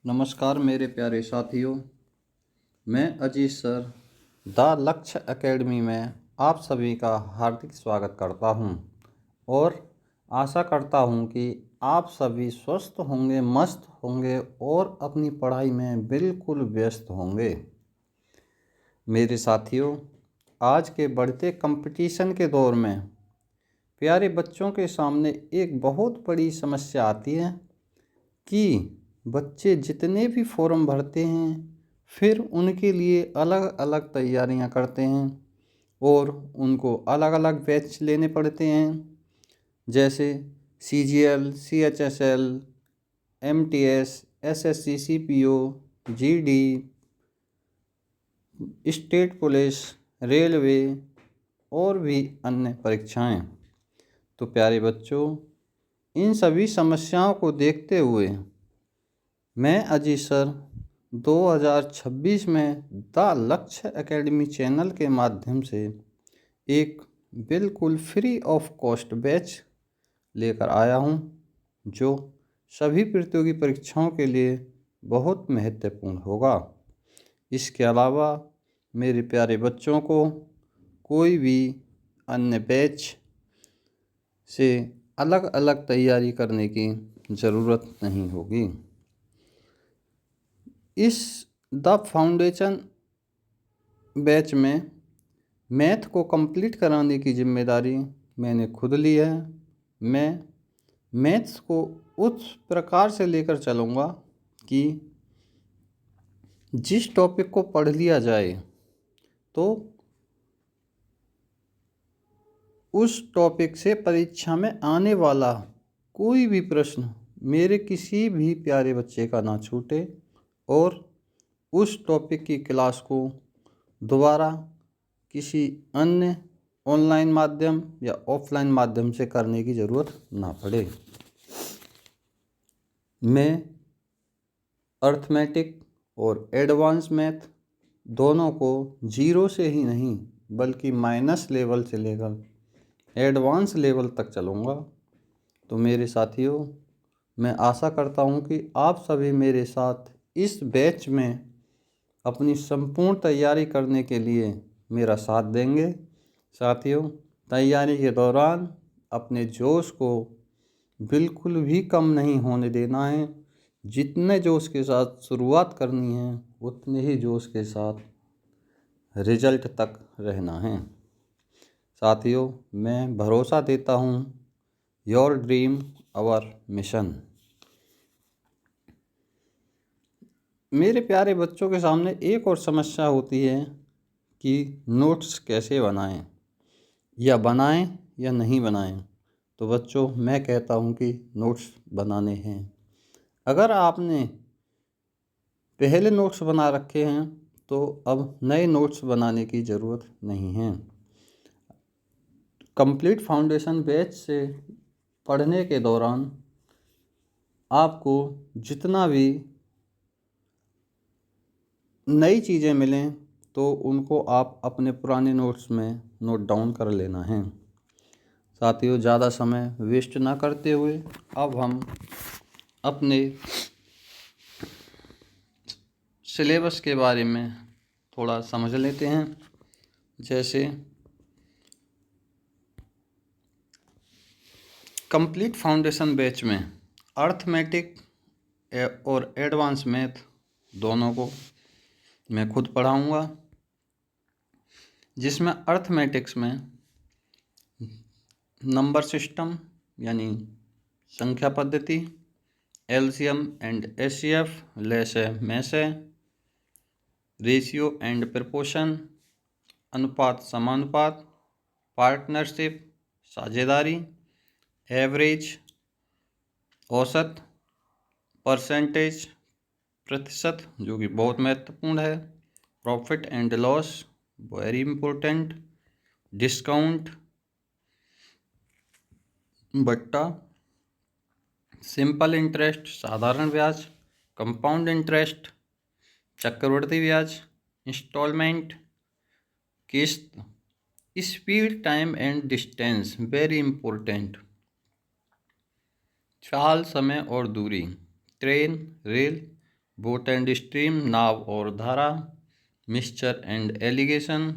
नमस्कार मेरे प्यारे साथियों। मैं अजीत सर द लक्ष्य एकेडमी में आप सभी का हार्दिक स्वागत करता हूं और आशा करता हूं कि आप सभी स्वस्थ होंगे, मस्त होंगे और अपनी पढ़ाई में बिल्कुल व्यस्त होंगे। मेरे साथियों, आज के बढ़ते कंपटीशन के दौर में प्यारे बच्चों के सामने एक बहुत बड़ी समस्या आती है कि बच्चे जितने भी फॉर्म भरते हैं फिर उनके लिए अलग अलग तैयारियां करते हैं और उनको अलग अलग बैच लेने पड़ते हैं, जैसे CGL, CHSL, MTS, SSC, CPO, GD, state police, railway और भी अन्य परीक्षाएं। तो प्यारे बच्चों, इन सभी समस्याओं को देखते हुए मैं अजीत सर 2026 में द लक्ष्य एकेडमी चैनल के माध्यम से एक बिल्कुल फ्री ऑफ कॉस्ट बैच लेकर आया हूं, जो सभी प्रतियोगी परीक्षाओं के लिए बहुत महत्वपूर्ण होगा। इसके अलावा मेरे प्यारे बच्चों को कोई भी अन्य बैच से अलग अलग तैयारी करने की ज़रूरत नहीं होगी। इस द फाउंडेशन बैच में मैथ को कंप्लीट कराने की जिम्मेदारी मैंने खुद ली है। मैं मैथ्स को उस प्रकार से लेकर चलूँगा कि जिस टॉपिक को पढ़ लिया जाए तो उस टॉपिक से परीक्षा में आने वाला कोई भी प्रश्न मेरे किसी भी प्यारे बच्चे का ना छूटे और उस टॉपिक की क्लास को दोबारा किसी अन्य ऑनलाइन माध्यम या ऑफलाइन माध्यम से करने की ज़रूरत ना पड़े। मैं अर्थमेटिक और एडवांस मैथ दोनों को जीरो से ही नहीं बल्कि माइनस लेवल से लेकर एडवांस लेवल तक चलूँगा। तो मेरे साथियों, मैं आशा करता हूँ कि आप सभी मेरे साथ इस बैच में अपनी संपूर्ण तैयारी करने के लिए मेरा साथ देंगे। साथियों, तैयारी के दौरान अपने जोश को बिल्कुल भी कम नहीं होने देना है। जितने जोश के साथ शुरुआत करनी है उतने ही जोश के साथ रिजल्ट तक रहना है। साथियों, मैं भरोसा देता हूँ, योर ड्रीम आवर मिशन। मेरे प्यारे बच्चों के सामने एक और समस्या होती है कि नोट्स कैसे बनाएं या नहीं बनाएं। तो बच्चों, मैं कहता हूं कि नोट्स बनाने हैं। अगर आपने पहले नोट्स बना रखे हैं तो अब नए नोट्स बनाने की ज़रूरत नहीं है। कंप्लीट फाउंडेशन बैच से पढ़ने के दौरान आपको जितना भी नई चीज़ें मिलें तो उनको आप अपने पुराने नोट्स में नोट डाउन कर लेना है। साथियों, ज़्यादा समय वेस्ट ना करते हुए अब हम अपने सिलेबस के बारे में थोड़ा समझ लेते हैं। जैसे कंप्लीट फाउंडेशन बैच में अर्थमेटिक और एडवांस मैथ दोनों को मैं खुद पढ़ाऊँगा, जिसमें अर्थमेटिक्स में नंबर सिस्टम यानी संख्या पद्धति, LCM एंड HCF, लैसे मैसे, रेशियो एंड प्रपोर्शन, अनुपात समानुपात, पार्टनरशिप साझेदारी, एवरेज औसत, परसेंटेज प्रतिशत जो कि बहुत महत्वपूर्ण है, profit and loss very important, discount बट्टा, सिंपल इंटरेस्ट साधारण ब्याज, कंपाउंड इंटरेस्ट चक्रवृद्धि ब्याज, इंस्टॉलमेंट किस्त, speed time and distance very important, चाल समय और दूरी, train rail boat and stream, नाव और धारा, मिक्सचर एंड एलिगेशन,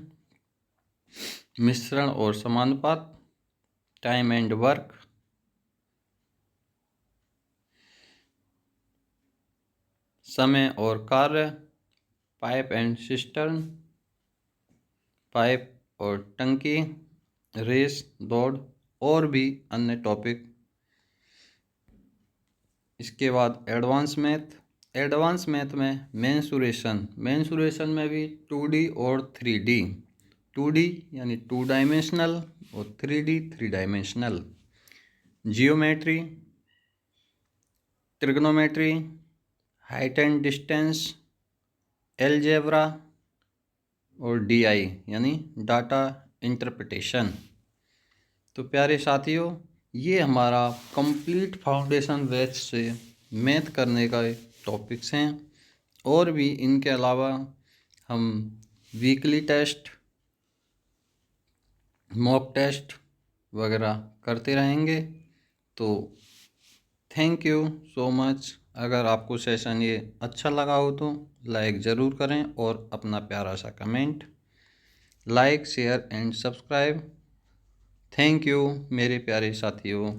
मिश्रण और समानुपात, टाइम एंड वर्क, समय और कार्य, पाइप एंड सिस्टर्न, पाइप और टंकी, रेस दौड़ और भी अन्य टॉपिक। इसके बाद एडवांस मैथ। एडवांस मैथ में मेंसुरेशन में भी 2D और 3D। 2D यानी 2 डायमेंशनल और 3D 3 dimensional. Geometry, trigonometry, height and distance, algebra और DI यानी डाटा इंटरप्रिटेशन। तो प्यारे साथियों, ये हमारा कंप्लीट फाउंडेशन बैच से मैथ करने का टॉपिक्स हैं। और भी इनके अलावा हम वीकली टेस्ट, मॉक टेस्ट वगैरह करते रहेंगे। तो थैंक यू सो मच। अगर आपको सेशन ये अच्छा लगा हो तो लाइक ज़रूर करें और अपना प्यारा सा comment. Like, share and subscribe. Thank you मेरे प्यारे साथियों।